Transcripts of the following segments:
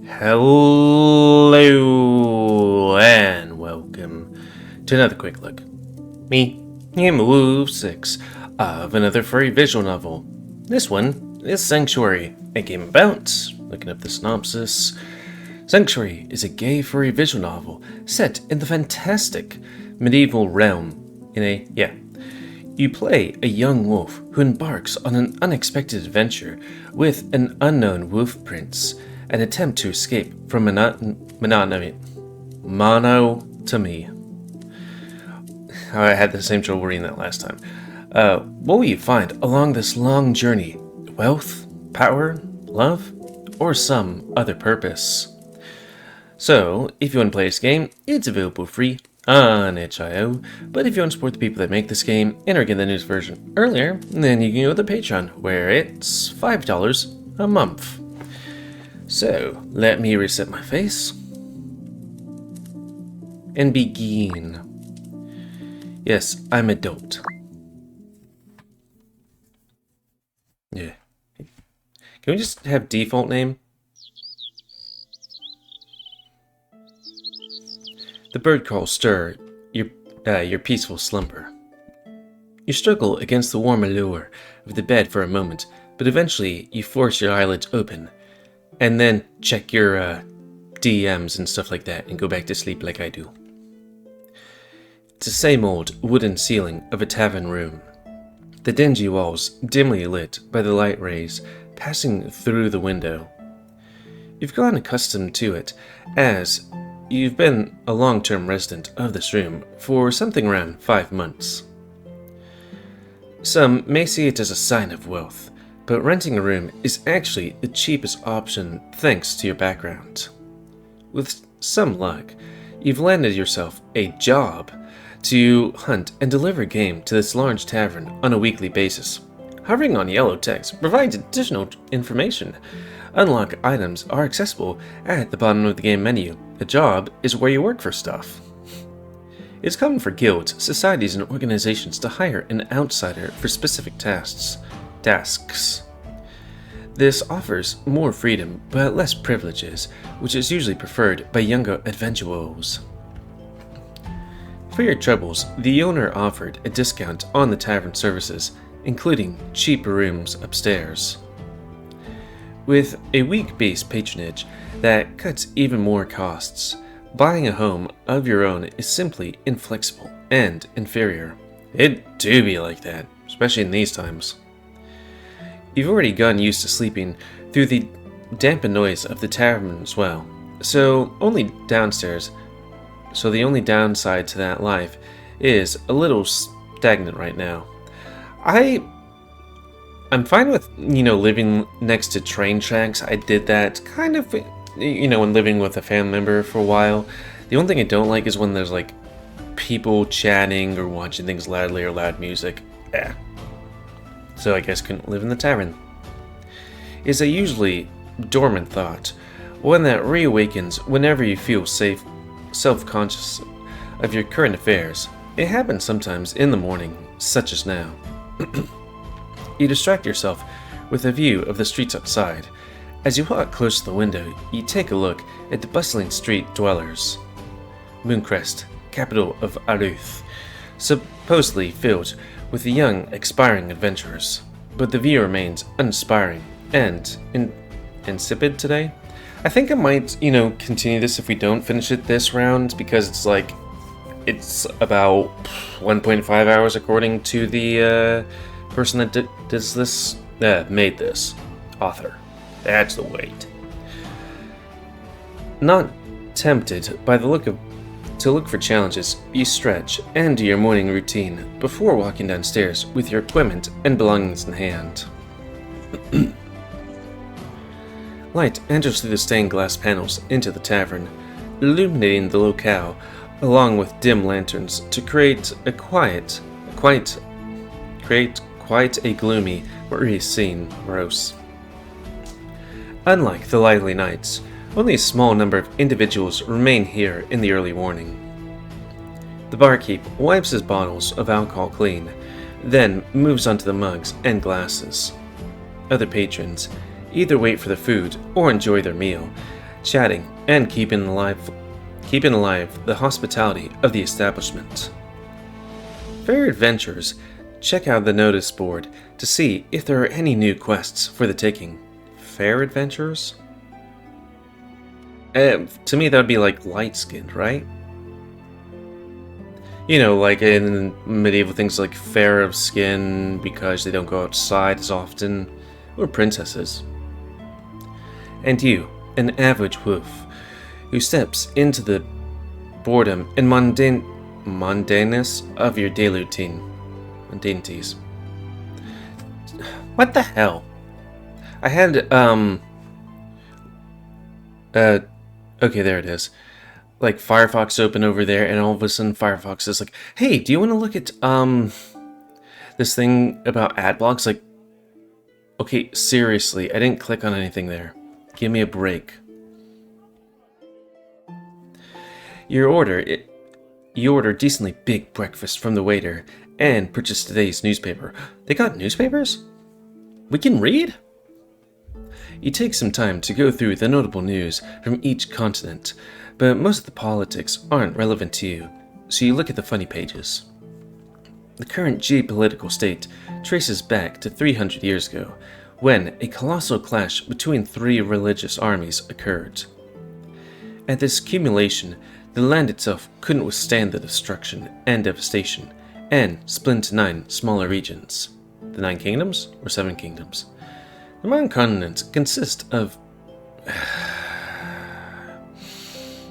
Hello and welcome to another quick look. Me, in Move 6 of another furry visual novel. This one is Sanctuary, a game about, looking up the synopsis, Sanctuary is a gay furry visual novel set in the fantastic medieval realm you play a young wolf who embarks on an unexpected adventure with an unknown wolf prince and attempt to escape from monotony. I had the same trouble reading that last time. What will you find along this long journey? Wealth, power, love, or some other purpose? So, if you want to play this game, it's available free on itch.io, but if you want to support the people that make this game and are getting the news version earlier, then you can go to Patreon, where it's $5 a month. So, let me reset my face and begin. Yes, I'm adult. Yeah. Can we just have default name? The bird calls stir your peaceful slumber. You struggle against the warm allure of the bed for a moment, but eventually you force your eyelids open, and then check your DMs and stuff like that and go back to sleep like I do. It's the same old wooden ceiling of a tavern room. The dingy walls dimly lit by the light rays passing through the window. You've grown accustomed to it, as you've been a long-term resident of this room for something around 5 months. Some may see it as a sign of wealth, but renting a room is actually the cheapest option thanks to your background. With some luck, you've landed yourself a job to hunt and deliver game to this large tavern on a weekly basis. Hovering on yellow text provides additional information. Unlock items are accessible at the bottom of the game menu. A job is where you work for stuff. It's common for guilds, societies, and organizations to hire an outsider for specific tasks. This offers more freedom, but less privileges, which is usually preferred by younger adventurers. For your troubles, the owner offered a discount on the tavern services, including cheaper rooms upstairs. With a week-based patronage that cuts even more costs, buying a home of your own is simply inflexible and inferior. It do be like that, especially in these times. You've already gotten used to sleeping through the dampened noise of the tavern as well, so the only downside to that life is a little stagnant right now. I'm fine with, living next to train tracks. I did that kind of, when living with a family member for a while. The only thing I don't like is when there's, people chatting or watching things loudly or loud music. So I guess couldn't live in the tavern. It's a usually dormant thought, one that reawakens whenever you feel self-conscious of your current affairs. It happens sometimes in the morning, such as now. You distract yourself with a view of the streets outside. As you walk close to the window, you take a look at the bustling street dwellers. Mooncrest, capital of Aruth, supposedly filled with the young, aspiring adventurers. But the view remains uninspiring and insipid today. I think I might, continue this if we don't finish it this round, because it's about 1.5 hours according to the person that made this author. That's the weight. Not tempted by the to look for challenges, you stretch and do your morning routine before walking downstairs with your equipment and belongings in hand. Light enters through the stained glass panels into the tavern, illuminating the locale along with dim lanterns to create quite a gloomy, eerie scene. Gross. Unlike the lively nights, only a small number of individuals remain here in the early morning. The barkeep wipes his bottles of alcohol clean, then moves on to the mugs and glasses. Other patrons either wait for the food or enjoy their meal, chatting, and keeping alive the hospitality of the establishment. For adventurers, check out the notice board to see if there are any new quests for the taking. Fair adventurers? To me, that would be like light-skinned, right? You know, like in medieval things like fair of skin because they don't go outside as often, or princesses. And you, an average wolf, who steps into the boredom and mundaneness of your daily routine. Mundanities. What the hell? I had, okay, there it is. Like, Firefox open over there, and all of a sudden Firefox is like, hey, do you want to look at, this thing about ad blocks? Like, okay, seriously, I didn't click on anything there. Give me a break. You order decently big breakfast from the waiter, and purchase today's newspaper. They got newspapers? We can read? You take some time to go through the notable news from each continent, but most of the politics aren't relevant to you, so you look at the funny pages. The current geopolitical state traces back to 300 years ago, when a colossal clash between three religious armies occurred. At this accumulation, the land itself couldn't withstand the destruction and devastation, and split into 9 smaller regions. The 9 kingdoms, or 7 kingdoms? The modern continents consist of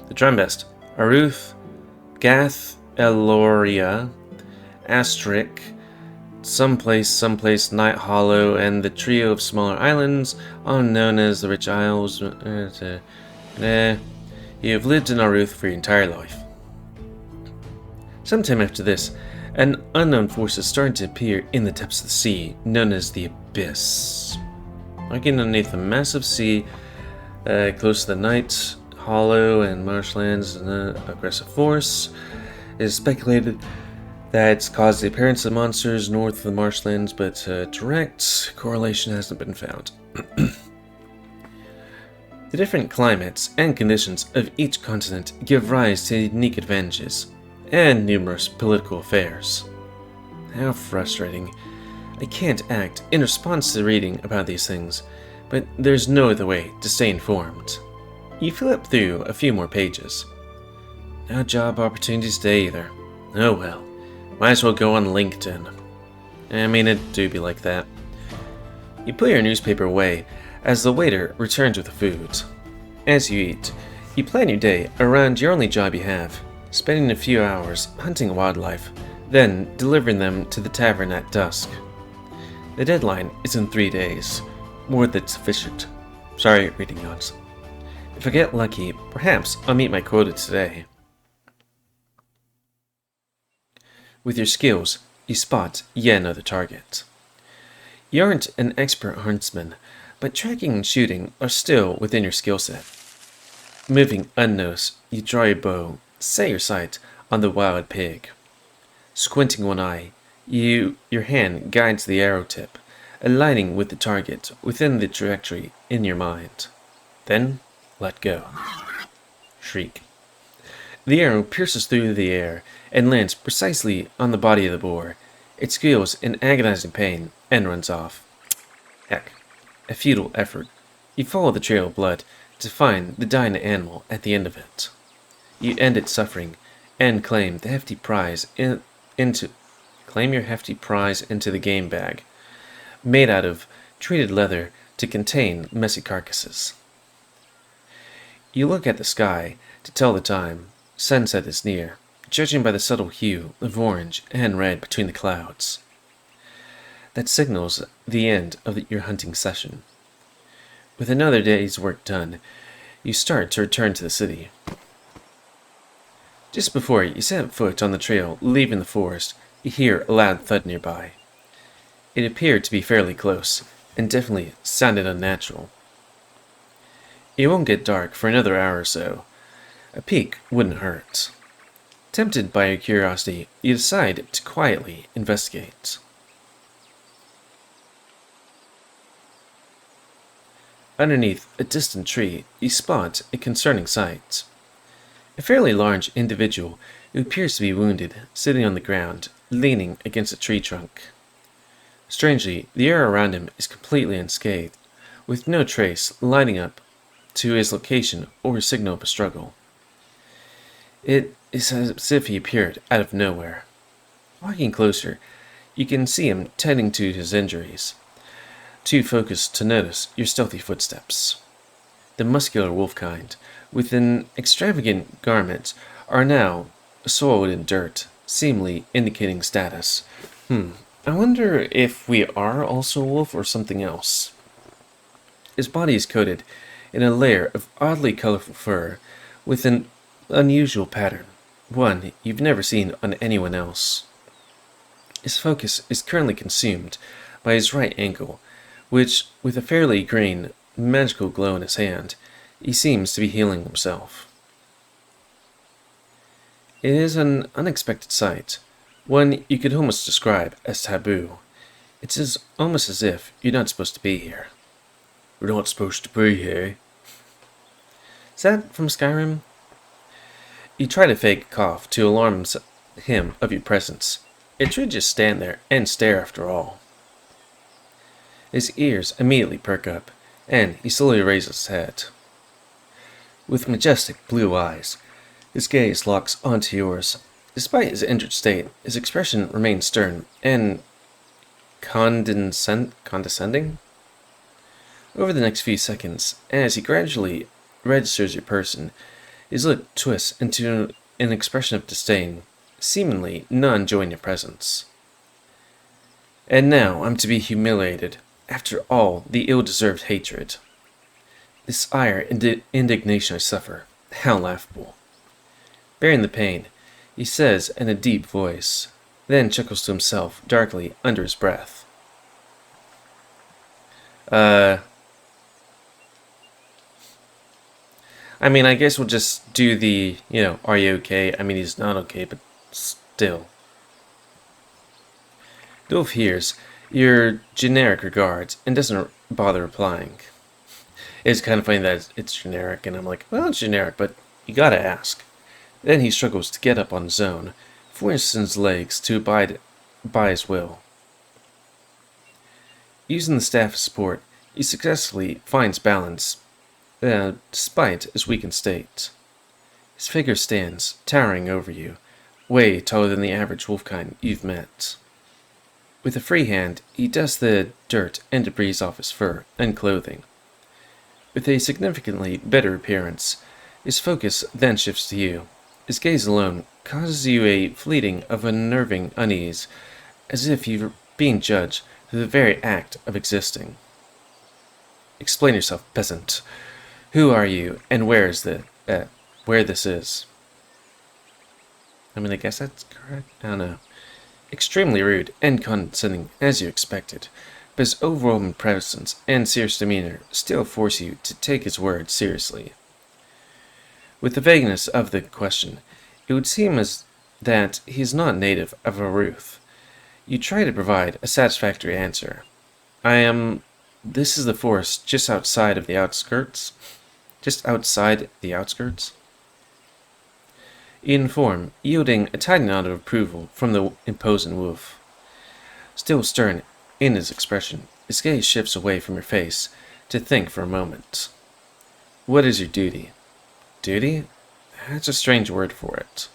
the Trembest, Aruth, Gath, Eloria, Astric, someplace, Night Hollow, and the trio of smaller islands, all known as the Rich Isles. You have lived in Aruth for your entire life. Sometime after this, an unknown force is starting to appear in the depths of the sea, known as the Abyss. Lurking underneath a massive sea, close to the Night Hollow and marshlands, an aggressive force. It is speculated that it's caused the appearance of monsters north of the marshlands, but direct correlation hasn't been found. The different climates and conditions of each continent give rise to unique advantages, and numerous political affairs. How frustrating. I can't act in response to reading about these things, but there's no other way to stay informed. You flip through a few more pages. No job opportunities today either. Oh well, might as well go on LinkedIn. I mean, it do be like that. You put your newspaper away as the waiter returns with the food. As you eat, you plan your day around your only job you have, spending a few hours hunting wildlife, then delivering them to the tavern at dusk. The deadline is in 3 days, more than sufficient. Sorry, reading yawns. If I get lucky, perhaps I'll meet my quota today. With your skills, you spot yet another target. You aren't an expert huntsman, but tracking and shooting are still within your skill set. Moving unnoticed, you draw your bow, set your sight on the wild pig. Squinting one eye, your hand guides the arrow tip, aligning with the target within the trajectory in your mind. Then, let go. Shriek. The arrow pierces through the air and lands precisely on the body of the boar. It squeals in agonizing pain and runs off. Heck, a futile effort. You follow the trail of blood to find the dying animal at the end of it. You end its suffering and claim your hefty prize into the game bag, made out of treated leather to contain messy carcasses. You look at the sky to tell the time. Sunset is near, judging by the subtle hue of orange and red between the clouds. That signals the end of your hunting session. With another day's work done, you start to return to the city. Just before you set foot on the trail leaving the forest, you hear a loud thud nearby. It appeared to be fairly close, and definitely sounded unnatural. It won't get dark for another hour or so. A peek wouldn't hurt. Tempted by your curiosity, you decide to quietly investigate. underneath a distant tree, you spot a concerning sight. A fairly large individual who appears to be wounded, sitting on the ground, leaning against a tree trunk. Strangely, the air around him is completely unscathed, with no trace lighting up to his location or a signal of a struggle. It is as if he appeared out of nowhere. Walking closer, you can see him tending to his injuries, too focused to notice your stealthy footsteps. The muscular wolf kind, with an extravagant garment, are now soiled in dirt, seemingly indicating status. I wonder if we are also a wolf or something else. His body is coated in a layer of oddly colorful fur, with an unusual pattern, one you've never seen on anyone else. His focus is currently consumed by his right ankle, which, with a fairly green, magical glow in his hand, he seems to be healing himself. It is an unexpected sight, one you could almost describe as taboo. It's almost as if you're not supposed to be here. We're not supposed to be here. Is that from Skyrim? You try to fake a cough to alarm him of your presence. It should just stand there and stare after all. His ears immediately perk up, and he slowly raises his head. With majestic blue eyes, his gaze locks onto yours. Despite his injured state, his expression remains stern and condescending. Over the next few seconds, as he gradually registers your person, his lip twists into an expression of disdain, seemingly not enjoying your presence. And now I'm to be humiliated, after all the ill-deserved hatred. This ire and indignation I suffer, how laughable. Bearing the pain, he says in a deep voice, then chuckles to himself darkly under his breath. I guess we'll just do the, are you okay? He's not okay, but still. Dolph hears your generic regards and doesn't bother replying. It's kind of funny that it's generic, and I'm like, well, it's generic, but you gotta ask. Then he struggles to get up on his own, forcing his legs to abide by his will. Using the staff as support, he successfully finds balance, despite his weakened state. His figure stands, towering over you, way taller than the average wolfkind you've met. With a free hand, he dusts the dirt and debris off his fur and clothing. With a significantly better appearance, his focus then shifts to you. His gaze alone causes you a fleeting of unnerving unease, as if you were being judged through the very act of existing. Explain yourself, peasant. Who are you, and where this is? I guess that's correct. I don't know. Extremely rude and condescending, as you expected, but his overwhelming presence and serious demeanor still force you to take his words seriously. With the vagueness of the question, it would seem as that he is not native of Aruth. You try to provide a satisfactory answer. This is the forest just outside the outskirts. You inform, yielding a tiny nod of approval from the imposing wolf. Still stern in his expression, his gaze shifts away from your face to think for a moment. What is your duty? Duty? That's a strange word for it.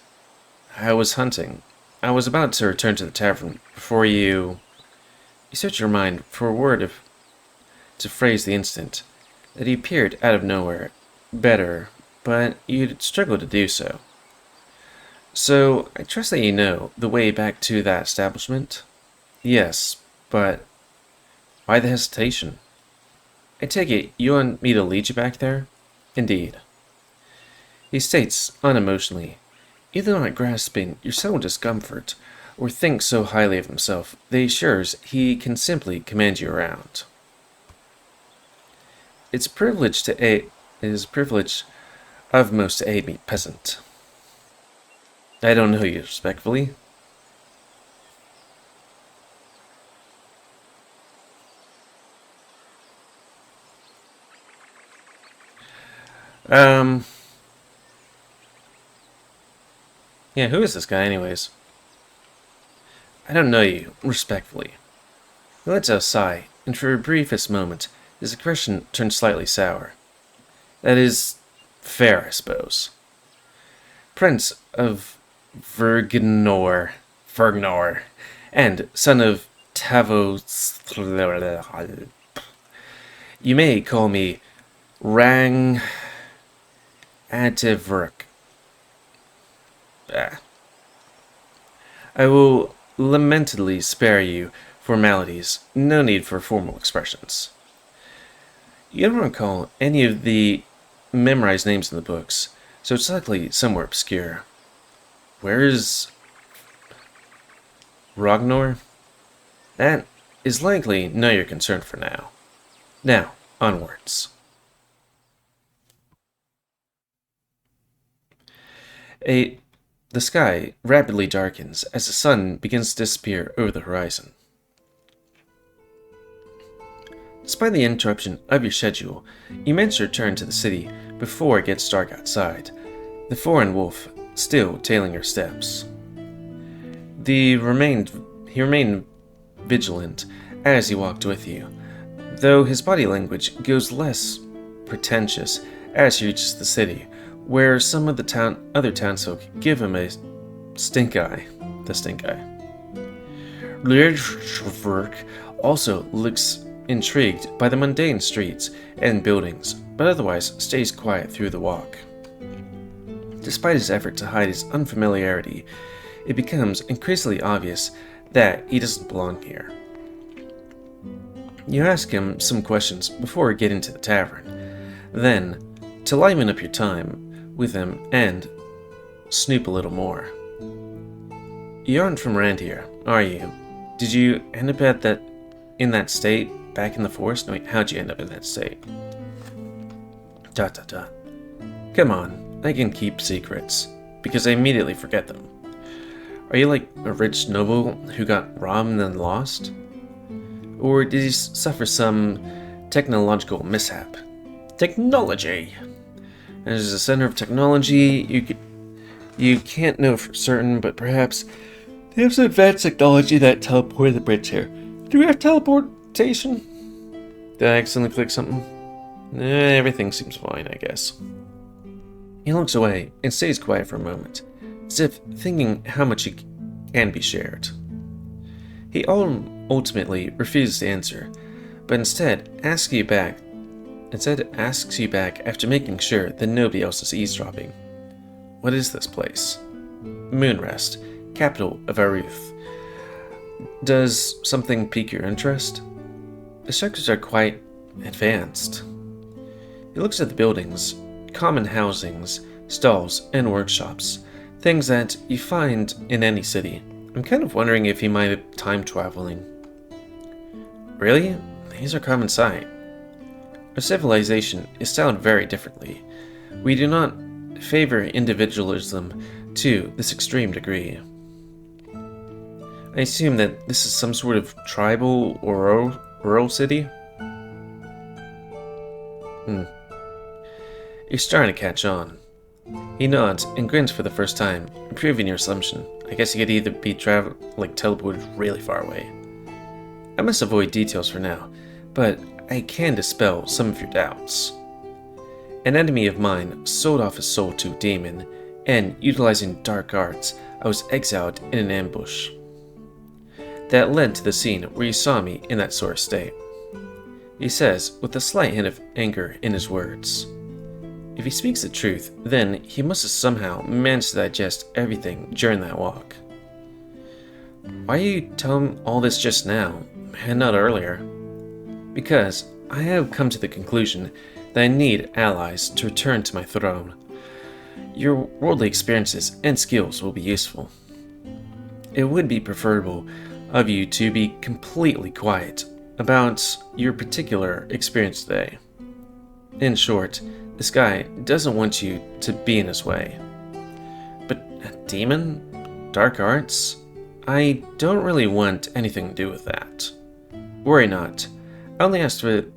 I was hunting. I was about to return to the tavern before you... You search your mind for a word to phrase the instant that he appeared out of nowhere, better, but you'd struggle to do so. So, I trust that you know the way back to that establishment? Yes, but why the hesitation? I take it you want me to lead you back there? Indeed. He states unemotionally, either not grasping your subtle discomfort, or thinks so highly of himself that he assures he can simply command you around. It is a privilege of most to aid me, peasant. I don't know you respectfully. Um, yeah, who is this guy anyways? I don't know you, respectfully. He lets out a sigh, and for a briefest moment, his expression turns slightly sour. That is fair, I suppose. Prince of Vergnor, and son of Tavos. You may call me Rang Antivruk. Ah. I will lamentedly spare you formalities, no need for formal expressions. You don't recall any of the memorized names in the books, so it's likely somewhere obscure. Where is Ragnar? That is likely not your concern for now. Now, onwards. The sky rapidly darkens as the sun begins to disappear over the horizon. Despite the interruption of your schedule, you manage to return to the city before it gets dark outside, the foreign wolf still tailing your steps. He remained vigilant as he walked with you, though his body language goes less pretentious as he reaches the city, where some of the other townsfolk give him a stink eye. The stink eye. Lierschwerk also looks intrigued by the mundane streets and buildings, but otherwise stays quiet through the walk. Despite his effort to hide his unfamiliarity, it becomes increasingly obvious that he doesn't belong here. You ask him some questions before getting to the tavern. Then, to liven up your time with him and snoop a little more. You aren't from around here, are you? Did you end up in that state back in the forest? No, wait, how'd you end up in that state? ... Come on, I can keep secrets, because I immediately forget them. Are you like a rich noble who got robbed and then lost? Or did he suffer some technological mishap? Technology! As a center of technology, you can't know for certain, but perhaps they have some advanced technology that teleported the bridge here. Do we have teleportation? Did I accidentally click something? Everything seems fine, I guess. He looks away and stays quiet for a moment, as if thinking how much he can be shared. He ultimately refuses to answer, but instead asks you back after making sure that nobody else is eavesdropping. What is this place? Moonrest, capital of Aruth. Does something pique your interest? The structures are quite advanced. He looks at the buildings, common housings, stalls, and workshops, things that you find in any city. I'm kind of wondering if he might have time traveling. Really? These are common sight. Our civilization is styled very differently. We do not favor individualism to this extreme degree. I assume that this is some sort of tribal or rural city? You're starting to catch on. He nods and grins for the first time, proving your assumption. I guess he could either be teleported really far away. I must avoid details for now, but I can dispel some of your doubts. An enemy of mine sold off his soul to a demon, and utilizing dark arts, I was exiled in an ambush. That led to the scene where you saw me in that sore state. He says, with a slight hint of anger in his words. If he speaks the truth, then he must have somehow managed to digest everything during that walk. Why are you telling all this just now, and not earlier? Because I have come to the conclusion that I need allies to return to my throne. Your worldly experiences and skills will be useful. It would be preferable of you to be completely quiet about your particular experience today. In short, this guy doesn't want you to be in his way. But a demon? Dark arts? I don't really want anything to do with that. Worry not. I only asked for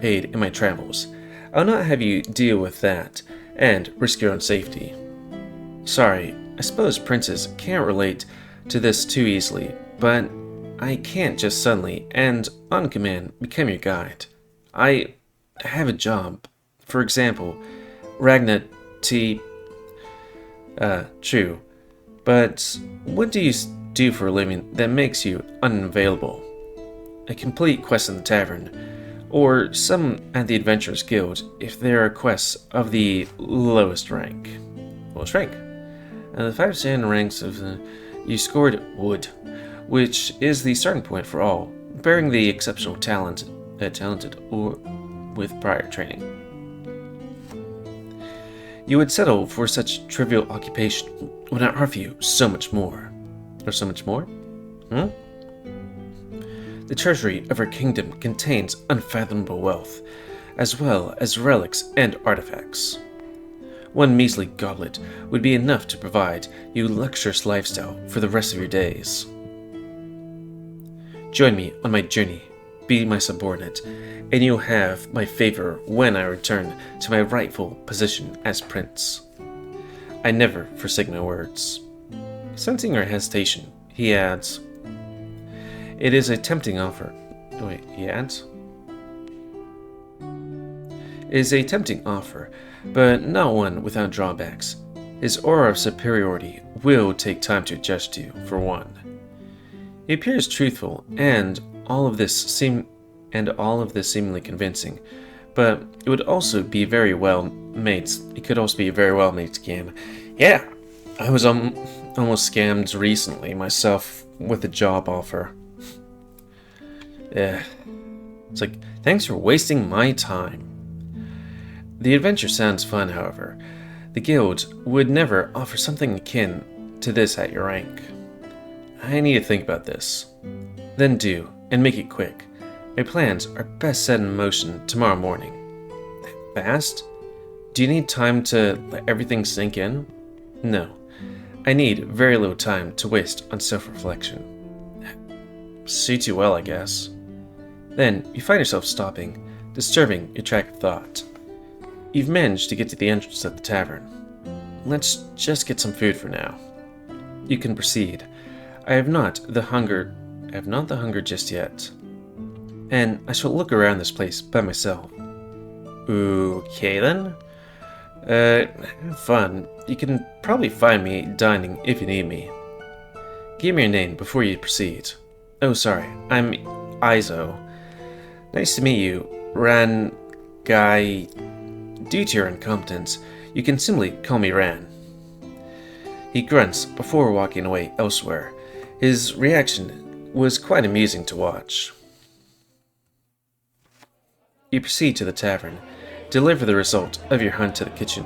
aid in my travels. I'll not have you deal with that, and risk your own safety. Sorry, I suppose princes can't relate to this too easily, but I can't just suddenly, and on command, become your guide. I have a job. For example, Ragna T. True. But what do you do for a living that makes you unavailable? A complete quest in the tavern, or some at the Adventurers Guild if there are quests of the lowest rank. Lowest rank? The 5 standard ranks of you scored wood, which is the starting point for all, bearing the exceptional talented or with prior training. You would settle for such trivial occupation when I offer you so much more. Or so much more? The treasury of our kingdom contains unfathomable wealth, as well as relics and artifacts. One measly goblet would be enough to provide you luxurious lifestyle for the rest of your days. Join me on my journey, be my subordinate, and you'll have my favor when I return to my rightful position as prince. I never forsake my words. Sensing her hesitation, he adds, It is a tempting offer. Wait, he adds? It is a tempting offer, but not one without drawbacks. His aura of superiority will take time to adjust to, for one. He appears truthful, and all of this seemingly convincing, but it would also be very well made. It could also be a very well made scam. Yeah, I was almost scammed recently myself with a job offer. Yeah, it's like, thanks for wasting my time. The adventure sounds fun, however. The guild would never offer something akin to this at your rank. I need to think about this. Then do, and make it quick. My plans are best set in motion tomorrow morning. Fast? Do you need time to let everything sink in? No. I need very little time to waste on self-reflection. Suits you well, I guess. Then you find yourself stopping, disturbing your track of thought. You've managed to get to the entrance of the tavern. Let's just get some food for now. You can proceed. I have not the hunger just yet. And I shall look around this place by myself. Okay then. Have fun. You can probably find me dining if you need me. Give me your name before you proceed. Oh, sorry. I'm Izo. Nice to meet you, Ran Guy. Due to your incompetence, you can simply call me Ran. He grunts before walking away elsewhere. His reaction was quite amusing to watch. You proceed to the tavern, deliver the result of your hunt to the kitchen,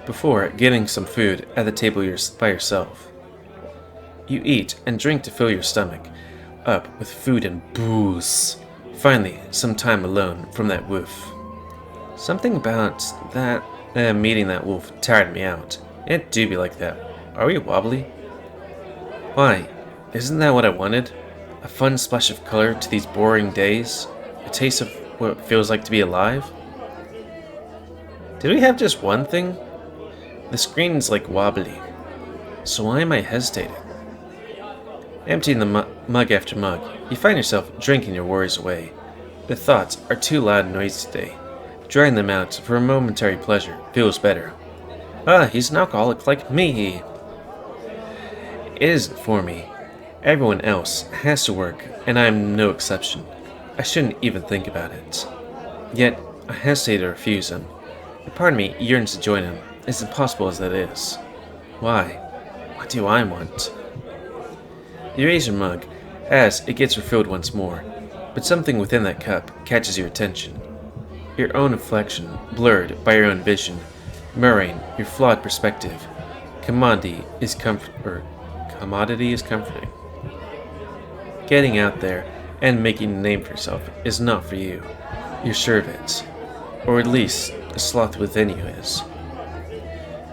before getting some food at the table by yourself. You eat and drink to fill your stomach up with food and booze. Finally, some time alone from that wolf. Something about that meeting that wolf tired me out. It do be like that. Are we wobbly? Why, isn't that what I wanted? A fun splash of color to these boring days? A taste of what it feels like to be alive? Did we have just one thing? The screen's like wobbly. So why am I hesitating? Emptying the mug after mug, you find yourself drinking your worries away. The thoughts are too loud and noisy today. Drying them out for a momentary pleasure feels better. Ah, he's an alcoholic like me. It isn't for me. Everyone else has to work, and I'm no exception. I shouldn't even think about it. Yet, I hesitate to refuse him. A part of me yearns to join him, as impossible as that is. Why? What do I want? You raise your mug, as it gets refilled once more, but something within that cup catches your attention. Your own reflection, blurred by your own vision, mirroring your flawed perspective. Commodity is comforting. Getting out there and making a name for yourself is not for you. You're sure of it. Or at least, the sloth within you is.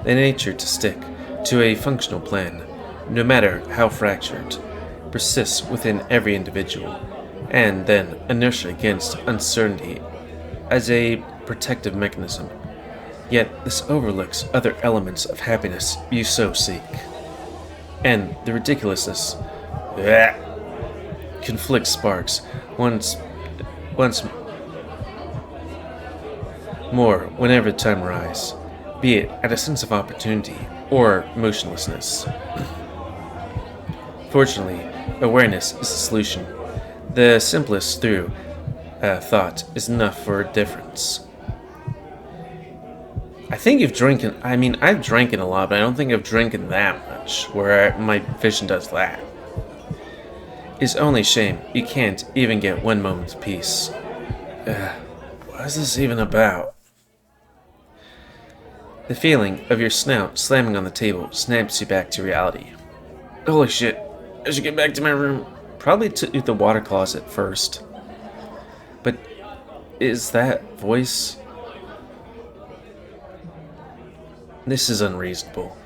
The nature to stick to a functional plan, no matter how fractured, persists within every individual, and then inertia against uncertainty as a protective mechanism. Yet this overlooks other elements of happiness you so seek. And the ridiculousness conflict sparks once more whenever the time arises, be it at a sense of opportunity or motionlessness. Fortunately, awareness is the solution. The simplest through thought is enough for a difference. I think you've drinking. I mean, I've drinking a lot, but I don't think I've drinking that much where my vision does that. It's only shame you can't even get one moment's peace. What is this even about? The feeling of your snout slamming on the table snaps you back to reality. Holy shit, I should get back to my room. Probably to the water closet first. But is that voice? This is unreasonable.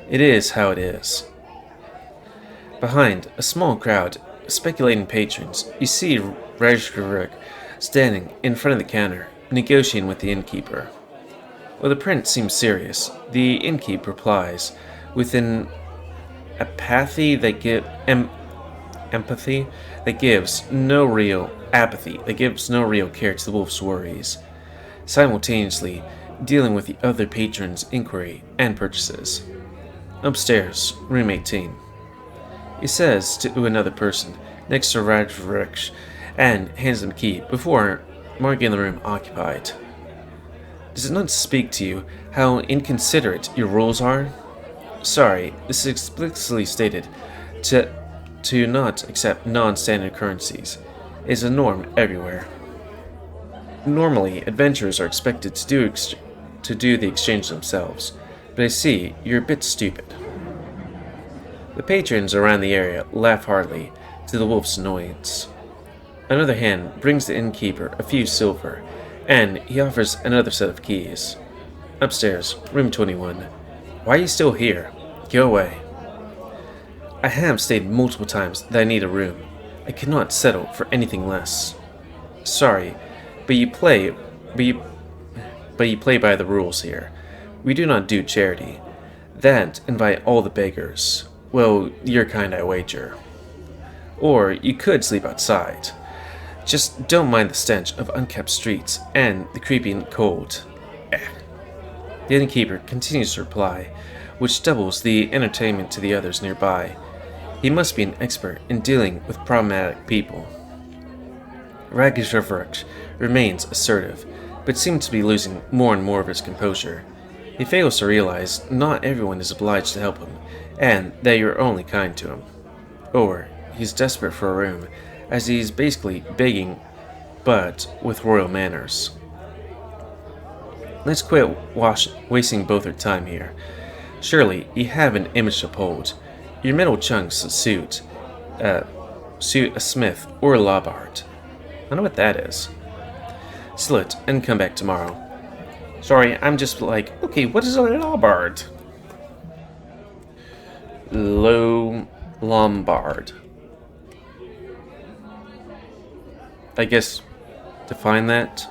It is how it is. Behind a small crowd of speculating patrons, you see Rajgaruk standing in front of the counter, negotiating with the innkeeper. While the prince seems serious, the innkeeper replies with an apathy that gives no real care to the wolf's worries, simultaneously dealing with the other patron's inquiry and purchases. Upstairs, room 18. He says to another person next to Rajvariksh and hands him a key before marking the room occupied. Does it not speak to you how inconsiderate your rules are? Sorry, this is explicitly stated to not accept non-standard currencies. It is a norm everywhere. Normally, adventurers are expected to do the exchange themselves, but I see you're a bit stupid. The patrons around the area laugh heartily, to the wolf's annoyance. Another hand brings the innkeeper a few silver, and he offers another set of keys. Upstairs, room 21. Why are you still here? Go away. I have stated multiple times that I need a room. I cannot settle for anything less. Sorry, but you play by the rules here. We do not do charity. That invite all the beggars. Well, your kind, I wager. Or you could sleep outside. Just don't mind the stench of unkept streets and the creeping cold. The innkeeper continues to reply, which doubles the entertainment to the others nearby. He must be an expert in dealing with problematic people. Ragishavruksh remains assertive, but seems to be losing more and more of his composure. He fails to realize not everyone is obliged to help him, and that you're only kind to him. Or he's desperate for a room, as he's basically begging, but with royal manners. Let's quit wasting both our time here. Surely you have an image to uphold. Your metal chunks suit a smith or a lombard. I know what that is. Sell it and come back tomorrow. Sorry, I'm just like, okay, what is a lombard? Lombard. I guess define that.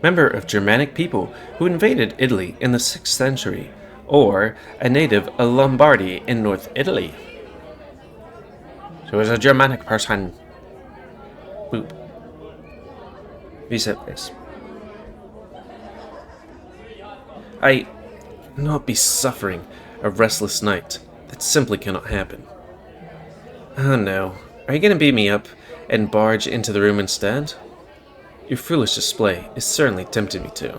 Member of Germanic people who invaded Italy in the 6th century, or a native of Lombardy in North Italy. So as a Germanic person. Boop. Reset this. I not be suffering a restless night. That simply cannot happen. Oh no. Are you gonna beat me up and barge into the room instead? Your foolish display is certainly tempting me to.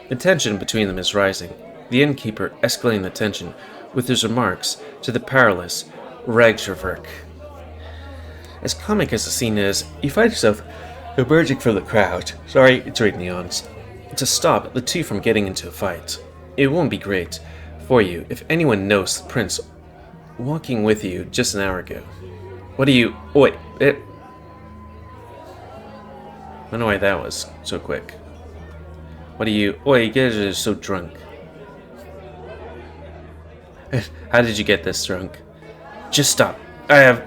The tension between them is rising, the innkeeper escalating the tension with his remarks to the powerless Ragshavurk. As comic as the scene is, you find yourself emerging from the crowd. Sorry, it's reading the honest. To stop the two from getting into a fight. It won't be great for you if anyone knows the prince walking with you just an hour ago. What do you... Oh, wait. I don't know why that was so quick. What do you... Oh, you guys are so drunk. How did you get this drunk? Just stop. I have...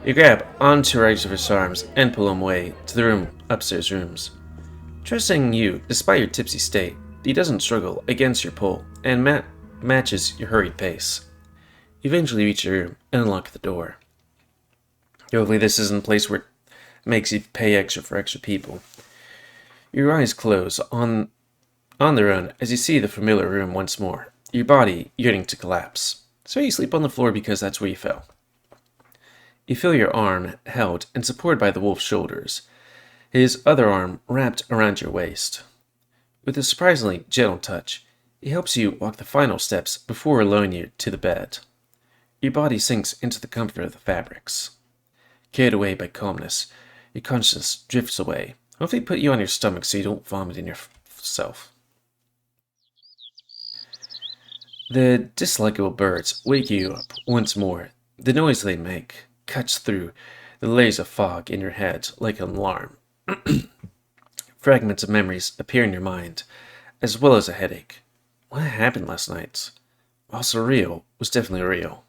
You grab onto Regis's arms and pull him away to the upstairs rooms. Trusting you, despite your tipsy state, he doesn't struggle against your pull and matches your hurried pace. You eventually reach your room and unlock the door. Hopefully this isn't a place where it makes you pay extra for extra people. Your eyes close on their own as you see the familiar room once more, your body yearning to collapse. So you sleep on the floor because that's where you fell. You feel your arm held and supported by the wolf's shoulders, his other arm wrapped around your waist. With a surprisingly gentle touch, he helps you walk the final steps before lowering you to the bed. Your body sinks into the comfort of the fabrics. Carried away by calmness, your consciousness drifts away. Hopefully put you on your stomach so you don't vomit in yourself. The dislikable birds wake you up once more. The noise they make cuts through the layers of fog in your head like an alarm. Fragments of memories appear in your mind, as well as a headache. What happened last night? While surreal, was definitely real.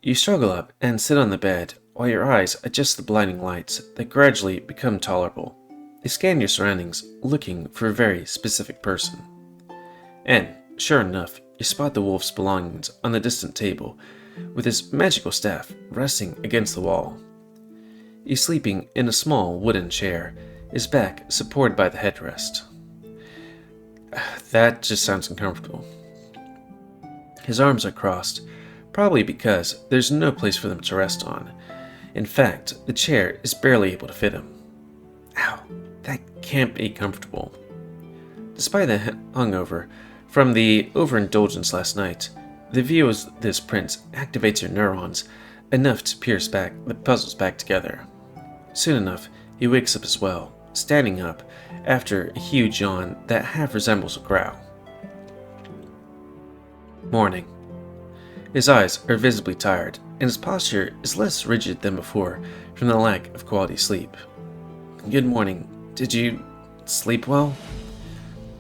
You struggle up and sit on the bed while your eyes adjust the blinding lights that gradually become tolerable. They scan your surroundings, looking for a very specific person. And, sure enough, you spot the wolf's belongings on the distant table, with his magical staff resting against the wall. He's sleeping in a small wooden chair, his back supported by the headrest. That just sounds uncomfortable. His arms are crossed, probably because there's no place for them to rest on. In fact, the chair is barely able to fit him. Ow, that can't be comfortable. Despite the hungover from the overindulgence last night, the view of this prince activates your neurons enough to pierce back the puzzles back together. Soon enough, he wakes up as well, standing up after a huge yawn that half resembles a growl. Morning. His eyes are visibly tired, and his posture is less rigid than before from the lack of quality sleep. Good morning. Did you sleep well?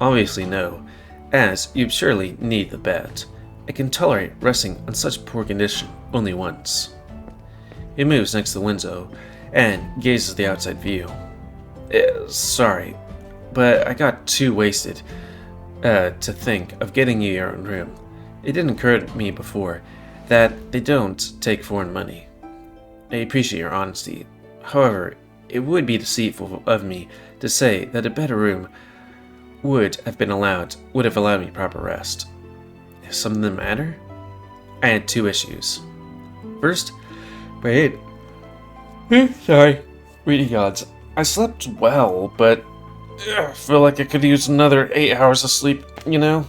Obviously no, as you surely need the bed. I can tolerate resting on such poor condition only once. He moves next to the window and gazes at the outside view. Sorry, but I got too wasted to think of getting you your own room. It didn't occur to me before that they don't take foreign money. I appreciate your honesty. However, it would be deceitful of me to say that a better room would have allowed me proper rest. Is something the matter? I had two issues. First, wait. Sorry. Reading gods. I slept well, but I feel like I could use another 8 hours of sleep, you know?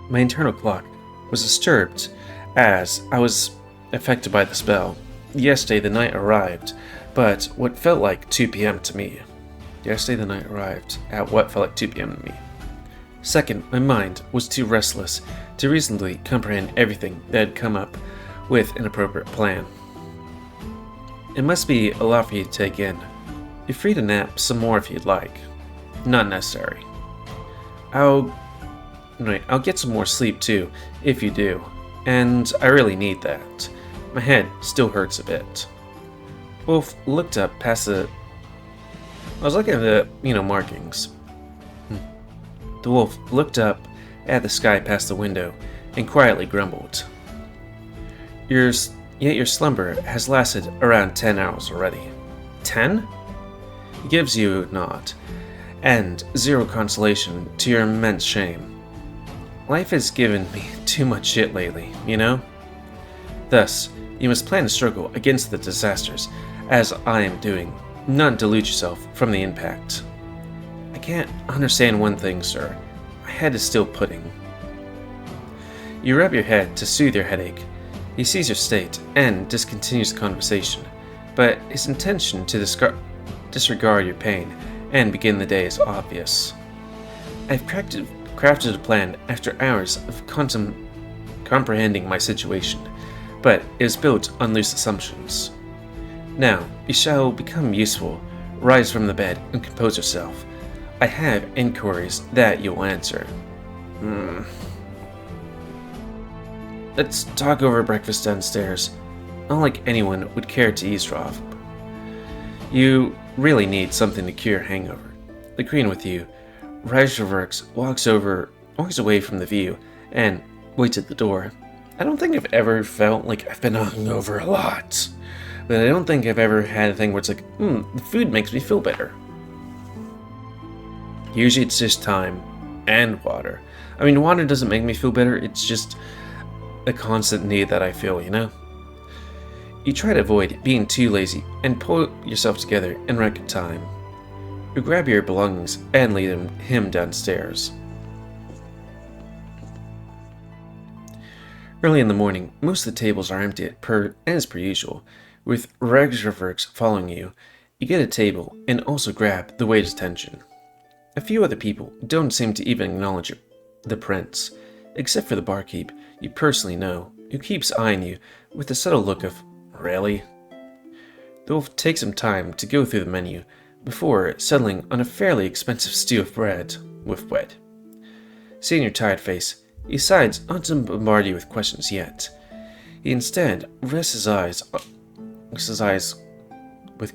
My internal clock was disturbed as I was affected by the spell. Yesterday the night arrived, but what felt like 2 p.m. to me. Yesterday the night arrived at what felt like 2 p.m. to me. Second, my mind was too restless to reasonably comprehend everything that had come up with an appropriate plan. It must be a lot for you to take in. You're free to nap some more if you'd like. Not necessary. I'll get some more sleep too, if you do. And I really need that. My head still hurts a bit. Wolf looked up past I was looking at the, markings. The wolf looked up at the sky past the window and quietly grumbled. Yet your slumber has lasted around 10 hours already. 10? He gives you a nod, and zero consolation to your immense shame. Life has given me too much shit lately, you know? Thus, you must plan to struggle against the disasters, as I am doing, not delude yourself from the impact. I can't understand one thing, sir. My head is still pudding. You rub your head to soothe your headache. He sees your state and discontinues the conversation, but his intention to disregard your pain and begin the day is obvious. I've crafted a plan after hours of comprehending my situation, but it is built on loose assumptions. Now, you shall become useful, rise from the bed, and compose yourself. I have inquiries that you'll answer. Let's talk over breakfast downstairs. not like anyone would care to eavesdrop. You really need something to cure your hangover. Agreeing with you, Reisverks walks away from the view and waits at the door. I don't think I've ever felt like I've been hungover a lot, but I don't think I've ever had a thing where it's like, the food makes me feel better. Usually it's just time and water. I mean, water doesn't make me feel better, it's just a constant need that I feel, you know? You try to avoid being too lazy and pull yourself together in record time. You grab your belongings and lead him downstairs. Early in the morning, most of the tables are empty as per usual. With Regsverks following you, you get a table and also grab the waiter's attention. A few other people don't seem to even acknowledge the prince, except for the barkeep you personally know, who keeps eyeing you with a subtle look of, really? They'll take some time to go through the menu before settling on a fairly expensive stew of bread with bread. Seeing your tired face, he decides not to bombard you with questions yet. He instead rests his eyes with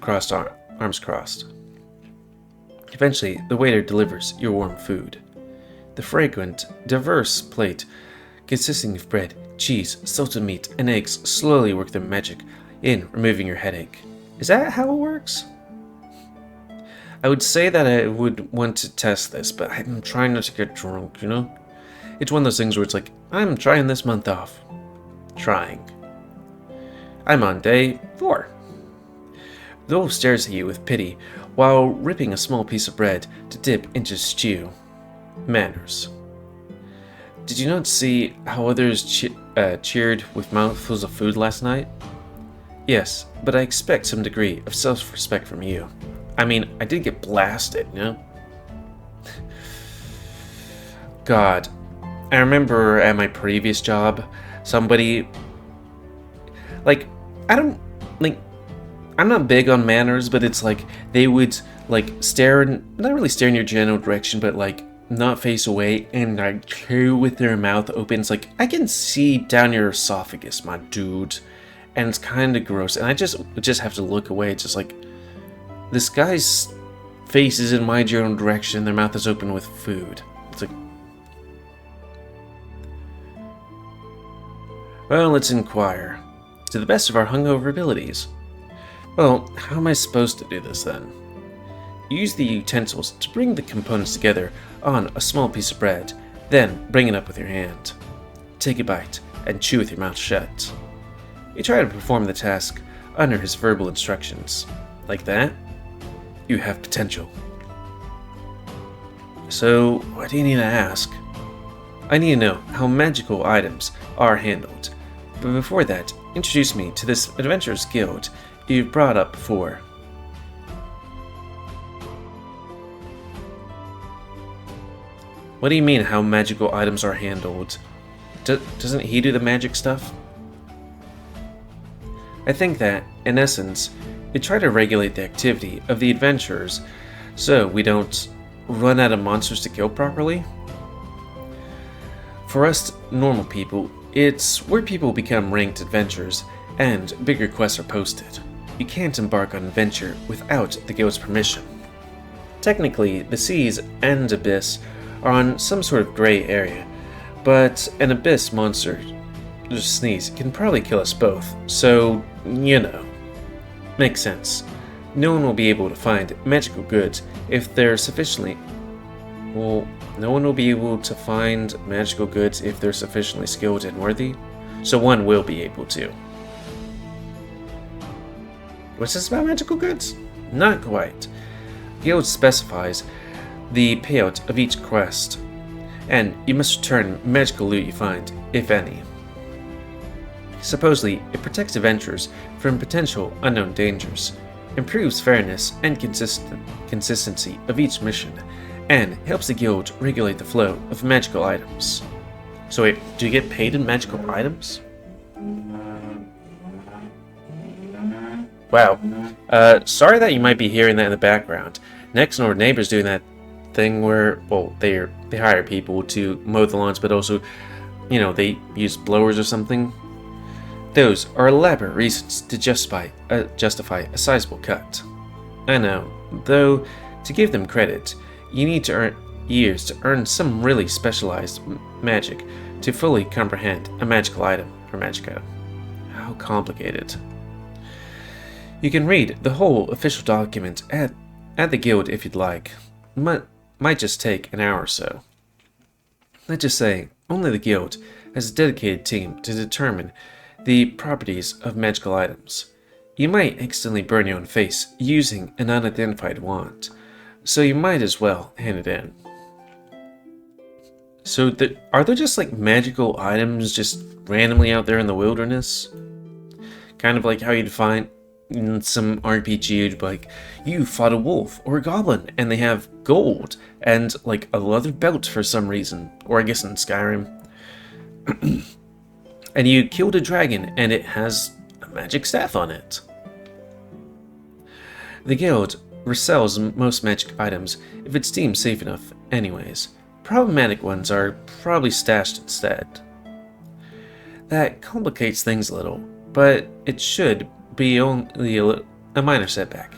arms crossed. Eventually, the waiter delivers your warm food. The fragrant, diverse plate consisting of bread, cheese, salted meat, and eggs slowly work their magic in removing your headache. Is that how it works? I would say that I would want to test this, but I'm trying not to get drunk, you know? It's one of those things where it's like, I'm trying this month off. Trying. I'm on day 4. The wolf stares at you with pity while ripping a small piece of bread to dip into stew. Manners. Did you not see how others cheered with mouthfuls of food last night? Yes, but I expect some degree of self-respect from you. I mean, I did get blasted, you know? God, I remember at my previous job, somebody, I'm not big on manners, but it's like, they would, not really stare in your general direction, but, not face away and, chew with their mouth open. It's like, I can see down your esophagus, my dude, and it's kind of gross, and I just have to look away. It's just like, this guy's face is in my general direction, their mouth is open with food. It's like, well, let's inquire. To the best of our hungover abilities. Well, how am I supposed to do this then? Use the utensils to bring the components together on a small piece of bread, then bring it up with your hand. Take a bite and chew with your mouth shut. You try to perform the task under his verbal instructions. Like that, you have potential. So, what do you need to ask? I need to know how magical items are handled. But before that, introduce me to this adventurers guild you've brought up before. What do you mean how magical items are handled? Doesn't he do the magic stuff? I think that, in essence, we try to regulate the activity of the adventurers so we don't run out of monsters to kill properly. For us normal people, it's where people become ranked adventurers and bigger quests are posted. You can't embark on an adventure without the guild's permission. Technically, the seas and abyss are on some sort of gray area, but an abyss monster, just sneeze, can probably kill us both, so, you know. Makes sense. No one will be able to find magical goods if they're sufficiently... Well, no one will be able to find magical goods if they're sufficiently skilled and worthy, so one will be able to. What's this about magical goods? Not quite. Guild specifies the payout of each quest, and you must return magical loot you find, if any. Supposedly, it protects adventurers from potential unknown dangers, improves fairness and consistency of each mission, and helps the guild regulate the flow of magical items. So wait, do you get paid in magical items? Wow. Sorry that you might be hearing that in the background. Next door neighbor's doing that thing where, well, they hire people to mow the lawns, but also, you know, they use blowers or something. Those are elaborate reasons to justify a sizable cut. I know, though, to give them credit, you need to earn years to earn some really specialized magic to fully comprehend a magical item or magic item. How complicated. You can read the whole official document at the guild if you'd like. Might just take an hour or so. Let's just say only the guild has a dedicated team to determine the properties of magical items. You might accidentally burn your own face using an unidentified wand, so you might as well hand it in. So are there just like magical items just randomly out there in the wilderness? Kind of like how you'd find in some RPG, like you fought a wolf or a goblin and they have gold and like a leather belt for some reason, or I guess in Skyrim. And you killed a dragon and it has a magic staff on it. The guild resells most magic items if it's deemed safe enough anyways. Problematic ones are probably stashed instead. That complicates things a little, but it should be only a minor setback.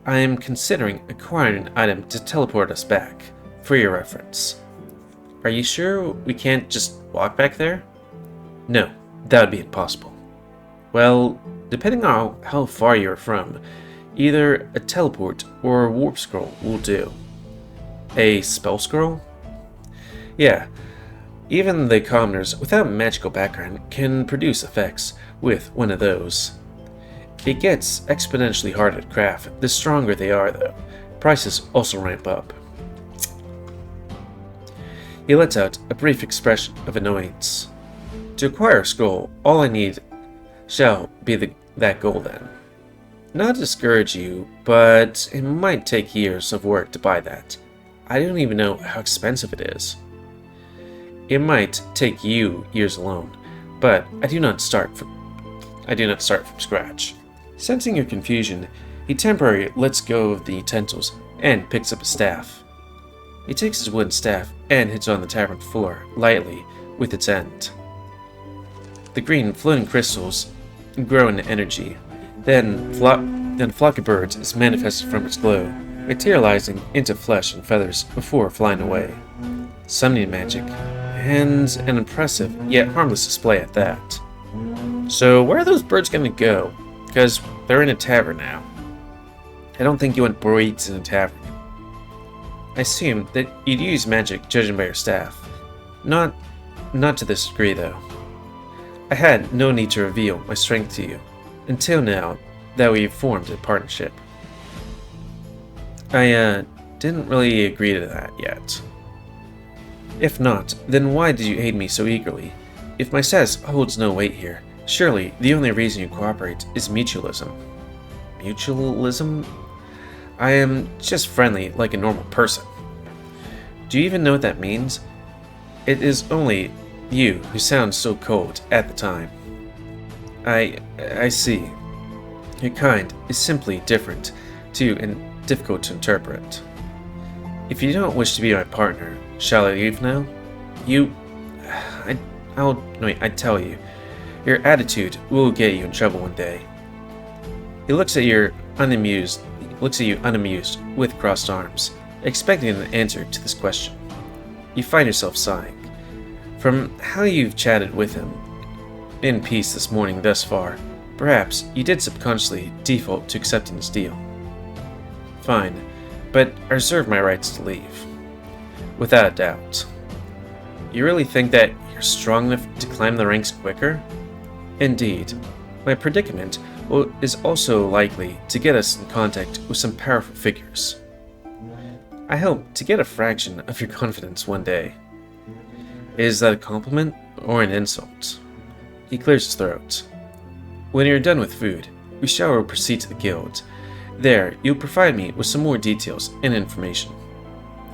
I am considering acquiring an item to teleport us back, for your reference. Are you sure we can't just walk back there? No, that would be impossible. Well, depending on how far you're from, either a teleport or a warp scroll will do. A spell scroll? Yeah, even the commoners without a magical background can produce effects with one of those. It gets exponentially harder to craft the stronger they are though. Prices also ramp up. He lets out a brief expression of annoyance. To acquire a scroll, all I need shall be that goal then. Not to discourage you, but it might take years of work to buy that. I don't even know how expensive it is. It might take you years alone, but I do not start from scratch. Sensing your confusion, he temporarily lets go of the utensils and picks up a staff. He takes his wooden staff and hits on the tavern floor lightly with its end. The green floating crystals grow into energy. Then a flock of birds is manifested from its glow, materializing into flesh and feathers before flying away. Summoning magic, and an impressive yet harmless display at that. So where are those birds going to go? Because they're in a tavern now. I don't think you want birds in a tavern. I assume that you'd use magic judging by your staff. Not to this degree though. I had no need to reveal my strength to you, until now that we've formed a partnership. I didn't really agree to that yet. If not, then why did you aid me so eagerly? If my status holds no weight here, surely the only reason you cooperate is mutualism. Mutualism? I am just friendly like a normal person. Do you even know what that means? It is only you who sounds so cold at the time. I see. Your kind is simply different to and difficult to interpret. If you don't wish to be my partner, shall I leave now? I tell you, your attitude will get you in trouble one day. He looks at you unamused with crossed arms, expecting an answer to this question. You find yourself sighing. From how you've chatted with him in peace this morning thus far, perhaps you did subconsciously default to accepting his deal. Fine, but I reserve my rights to leave. Without a doubt. You really think that you're strong enough to climb the ranks quicker? Indeed. My predicament is also likely to get us in contact with some powerful figures. I hope to get a fraction of your confidence one day. Is that a compliment or an insult? He clears his throat. When you're done with food, we shall proceed to the guild. There, you'll provide me with some more details and information.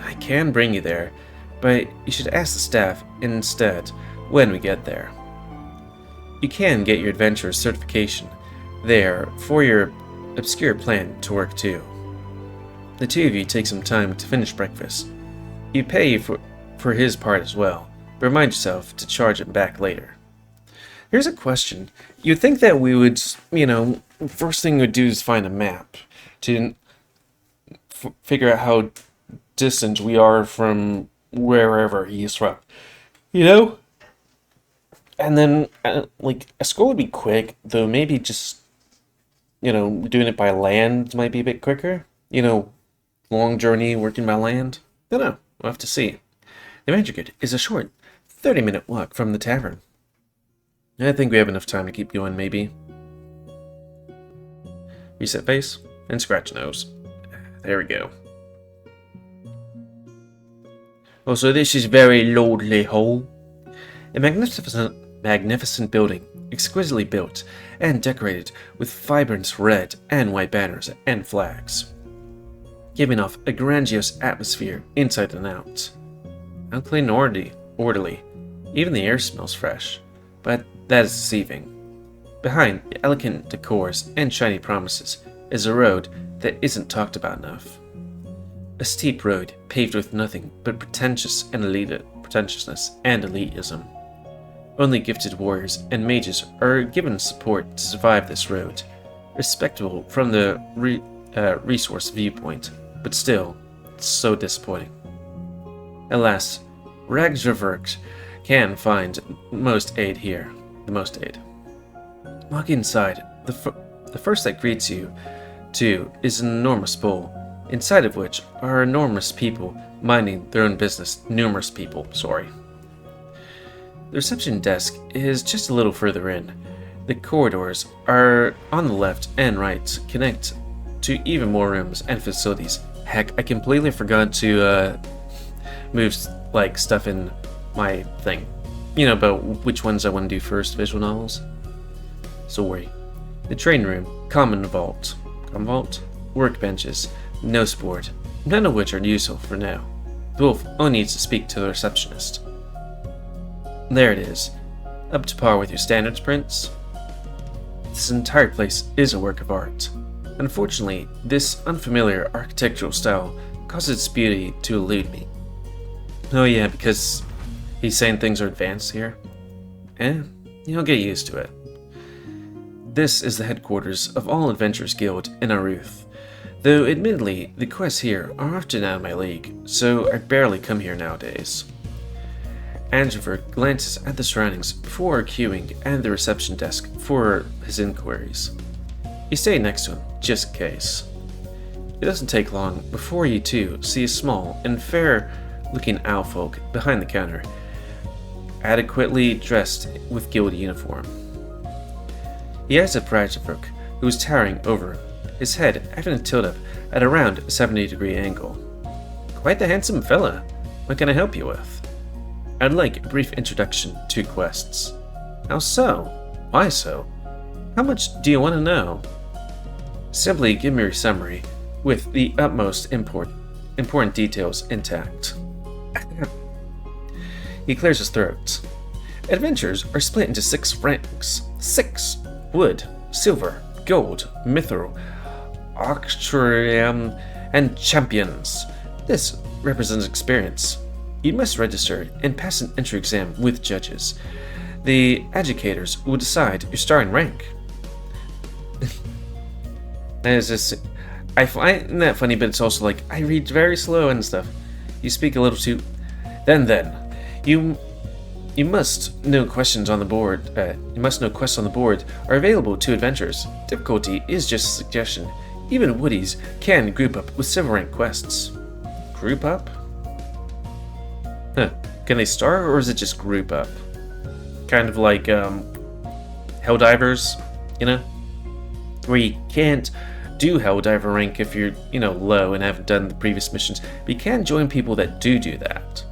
I can bring you there, but you should ask the staff instead when we get there. You can get your adventurer's certification there for your obscure plan to work too. The two of you take some time to finish breakfast. You pay for his part as well, but remind yourself to charge him back later. Here's a question. You'd think that we would, first thing we'd do is find a map to figure out how distant we are from wherever he's from. You know? And then, like, a scroll would be quick, though maybe just, doing it by land might be a bit quicker. Long journey working by land. Don't know. We'll have to see. The Adventure Guide is a short 30-minute walk from the tavern. I think we have enough time to keep going, maybe. Reset face and scratch nose. There we go. Oh, so this is very lordly hall. A magnificent building, exquisitely built and decorated with vibrant red and white banners and flags, giving off a grandiose atmosphere inside and out. Not clean and orderly. Even the air smells fresh, but that is deceiving. Behind the elegant decors and shiny promises is a road that isn't talked about enough. A steep road paved with nothing but pretentiousness and elitism. Only gifted warriors and mages are given support to survive this road, respectable from the resource viewpoint, but still, it's so disappointing. Alas, Ragnarok can find the most aid here. Walk inside. The first that greets you, too, is an enormous bowl, inside of which are enormous people minding their own business. Numerous people, sorry. The reception desk is just a little further in. The corridors are on the left and right, connect to even more rooms and facilities. Heck, I completely forgot to move stuff in my thing. About which ones I want to do first, visual novels. Sorry. The train room, common vault, workbenches, no sport, none of which are useful for now. The wolf only needs to speak to the receptionist. There it is. Up to par with your standards, Prince? This entire place is a work of art. Unfortunately, this unfamiliar architectural style causes its beauty to elude me. Oh yeah, because he's saying things are advanced here? You'll get used to it. This is the headquarters of all Adventurers Guild in Aruth. Though admittedly, the quests here are often out of my league, so I barely come here nowadays. Andrew glances at the surroundings before queuing at the reception desk for his inquiries. You stay next to him, just in case. It doesn't take long before you two see a small and fair-looking owlfolk behind the counter, adequately dressed with guild uniform. He eyes at Bragdorf, who is towering over him, his head having tilted up at around a 70-degree angle. Quite the handsome fella. What can I help you with? I'd like a brief introduction to quests. How so? Why so? How much do you want to know? Simply give me your summary, with the utmost important details intact. He clears his throat. Adventures are split into 6 ranks. 6. Wood, silver, gold, mithril, auctorium, and champions. This represents experience. You must register and pass an entry exam with judges. The educators will decide your starting rank. I find that funny, but it's also like, I read very slow and stuff. You speak a little too... Then. You must know questions on the board. Quests on the board are available to adventurers. Difficulty is just a suggestion. Even woodies can group up with silver rank quests. Group up? Huh. Can they start, or is it just group up? Kind of like Helldivers, where you can't do Helldiver rank if you're, low and haven't done the previous missions, but you can join people that do that.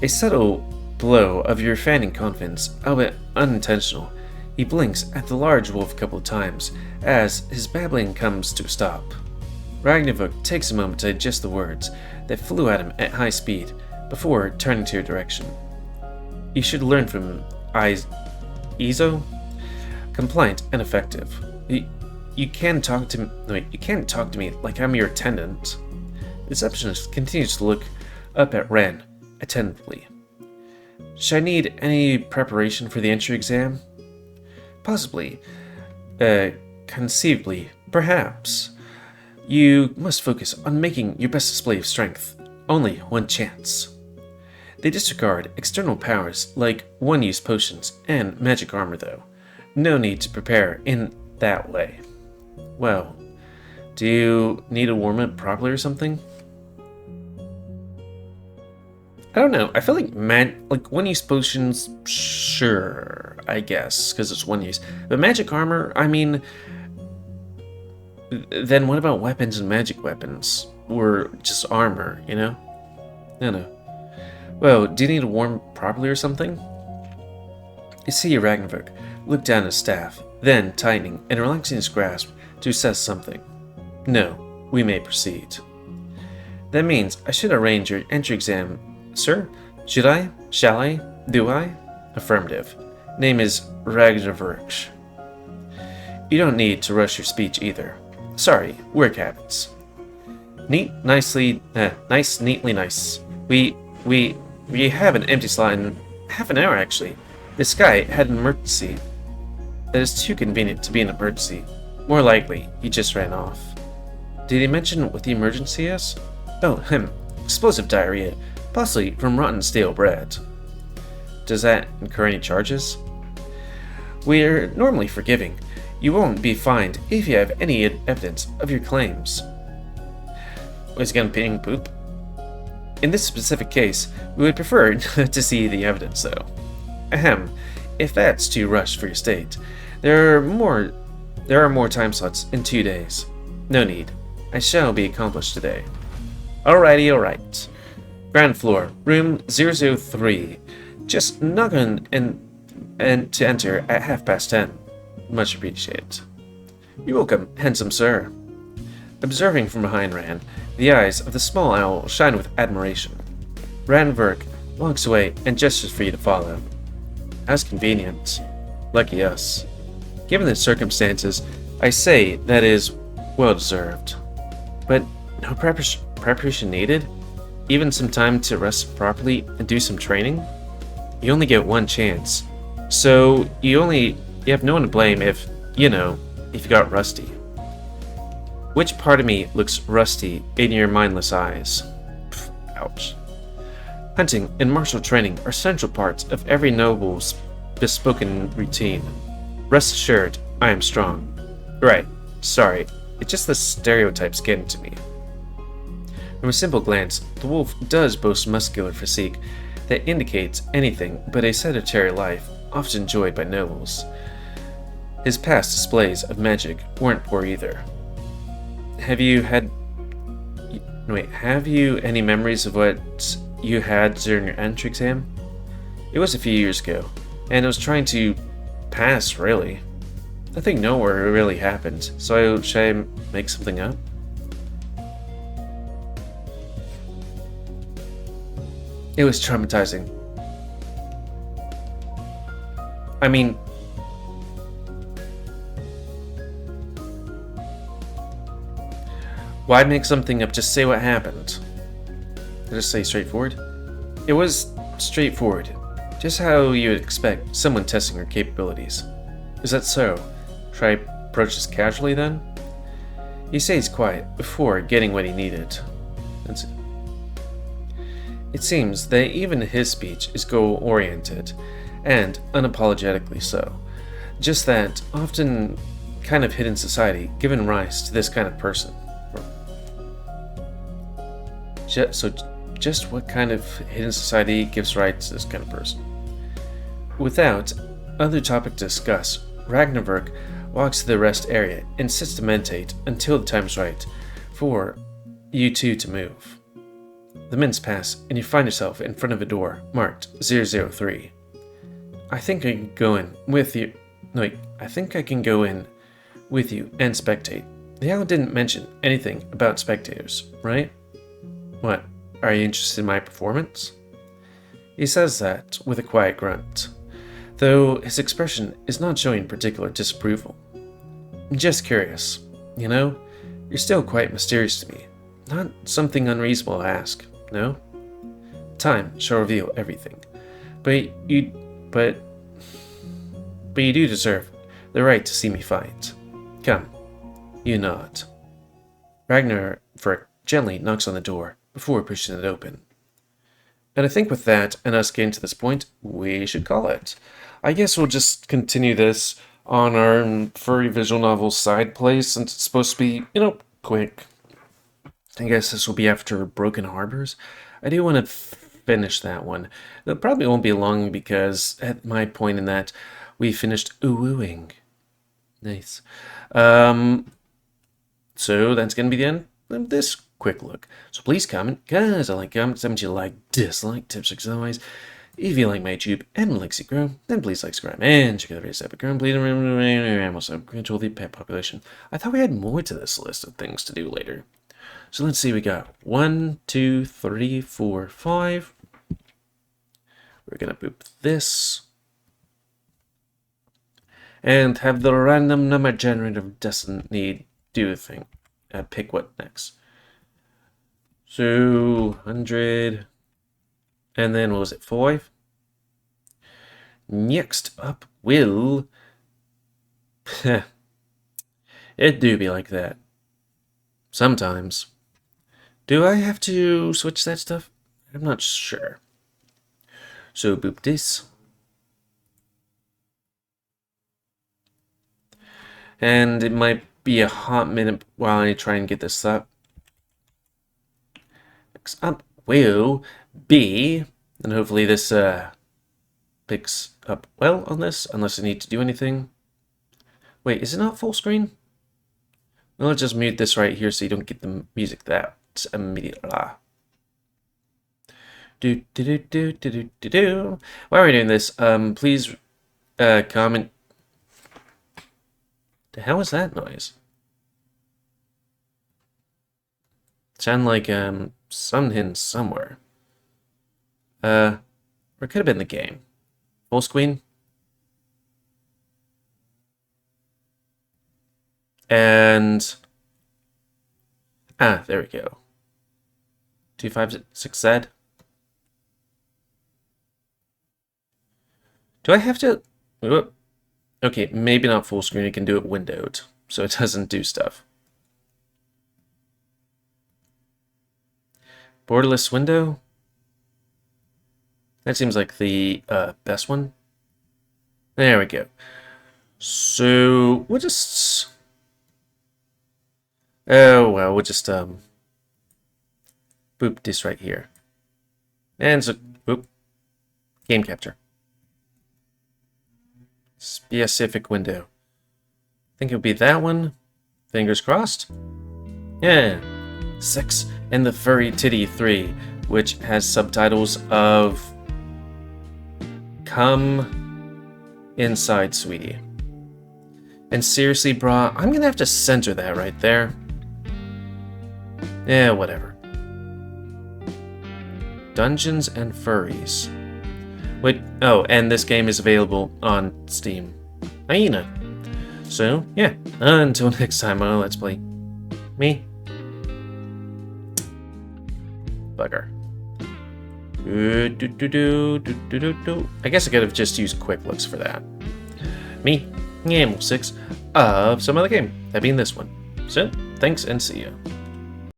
A subtle blow of your fanning confidence, albeit unintentional. He blinks at the large wolf a couple of times as his babbling comes to a stop. Ragnarok takes a moment to digest the words that flew at him at high speed before turning to your direction. You should learn from Izo? Compliant and effective. You can't talk to me like I'm your attendant. The receptionist continues to look up at Ren attentively. Should I need any preparation for the entry exam? Possibly. Conceivably. Perhaps. You must focus on making your best display of strength. Only one chance. They disregard external powers like one-use potions and magic armor though. No need to prepare in that way. Well, do you need to warm up properly or something? I don't know. I feel like one-use potions, sure, I guess, because it's one use. But magic armor, I mean, then what about weapons and magic weapons? Or just armor, you know? I don't know. Well, do you need to warm properly or something? You see Ragnarok look down at his staff, then tightening and relaxing his grasp to assess something. No, we may proceed. That means I should arrange your entry exam. Sir, should I? Shall I? Do I? Affirmative. Name is Ragnarok. You don't need to rush your speech either. Sorry, work habits. Neat, nicely, nice, neatly nice. We have an empty slot in half an hour actually. This guy had an emergency. That is too convenient to be an emergency. More likely, he just ran off. Did he mention what the emergency is? Oh, explosive diarrhea. Possibly from rotten stale bread. Does that incur any charges? We're normally forgiving. You won't be fined if you have any evidence of your claims. Was he gonna peeing poop? In this specific case, we would prefer to see the evidence though. Ahem, if that's too rushed for your state, there are more time slots in 2 days. No need. I shall be accomplished today. Alrighty, alright. Ground floor, room 003. Just knock on and to enter at 10:30. Much appreciated. You're welcome, handsome sir. Observing from behind Ran, the eyes of the small owl shine with admiration. Ranverk walks away and gestures for you to follow. As convenient. Lucky us. Given the circumstances, I say that is well deserved. But no preparation needed? Even some time to rest properly and do some training? You only get one chance. So you have no one to blame if you got rusty. Which part of me looks rusty in your mindless eyes? Pff, ouch. Hunting and martial training are central parts of every noble's bespoken routine. Rest assured, I am strong. Right, sorry, it's just the stereotypes getting to me. From a simple glance, the wolf does boast muscular physique that indicates anything but a sedentary life often enjoyed by nobles. His past displays of magic weren't poor either. Have you any memories of what you had during your entry exam? It was a few years ago, and I was trying to pass, really. Nothing nowhere really happened, so should I make something up? It was traumatizing. I mean, why make something up? Just say what happened. Did I just say straightforward? It was straightforward. Just how you would expect someone testing her capabilities. Is that so? Should I approach this casually then? He stays quiet before getting what he needed. That's it. It seems that even his speech is goal-oriented, and unapologetically so. Just that often kind of hidden society given rise to this kind of person. Just what kind of hidden society gives rise to this kind of person? Without other topic to discuss, Ragnarok walks to the rest area and sits to meditate until the time is right for you two to move. The minutes pass, and you find yourself in front of a door marked 003. I think I can go in with you. No, wait, I think I can go in with you and spectate. The owl didn't mention anything about spectators, right? What? Are you interested in my performance? He says that with a quiet grunt, though his expression is not showing particular disapproval. I'm just curious. You're still quite mysterious to me. Not something unreasonable to ask, no? Time shall reveal everything. But you, but, but you do deserve the right to see me fight. Come, you nod. Ragnar gently knocks on the door before pushing it open. And I think with that, and us getting to this point, we should call it. I guess we'll just continue this on our furry visual novel side play, since it's supposed to be, quick. I guess this will be after Broken Harbors. I do want to finish that one. It probably won't be long because at my point in that, we finished ooh-wooing. Nice. So that's going to be the end of this quick look. So please comment, guys. I like comments, comment you like, dislike, tips, otherwise. If you like my YouTube and like to grow, then please like, subscribe, and check out the videos epic grown, please also control the pet population. I thought we had more to this list of things to do later. So let's see, we got 1, 2, 3, 4, 5. We're gonna boop this. And have the random number generator of destiny do a thing. Pick what next. So 100, and then what was it, 5? Next up will it do be like that sometimes. Do I have to switch that stuff? I'm not sure. So boop this. And it might be a hot minute while I try and get this up. Next up will be, and hopefully this picks up well on this, unless I need to do anything. Wait, is it not full screen? Well, let's just mute this right here so you don't get the music that immediately. Do do do do do do do do. While we're doing this, please comment. The hell is that noise? Sound like something hidden somewhere. Or it could have been the game. Full screen. And there we go. 256 Z. Do I have to? Whoop. Okay, maybe not full screen. You can do it windowed, so it doesn't do stuff. Borderless window. That seems like the best one. There we go. So we'll just. Oh well, we'll just boop this right here, and so boop game capture. Specific window. I think it would be that one. Fingers crossed. Yeah. 6 and the Furry Titty 3, which has subtitles of Come Inside, Sweetie. And seriously, brah, I'm gonna have to censor that right there. Yeah, whatever. Dungeons and Furries. Wait, oh, and this game is available on Steam. Hyena. So, yeah, until next time on Let's Play. Me. Bugger. I guess I could have just used quick looks for that. Me, Gamble 6, of some other game, that being this one. So, thanks and see ya.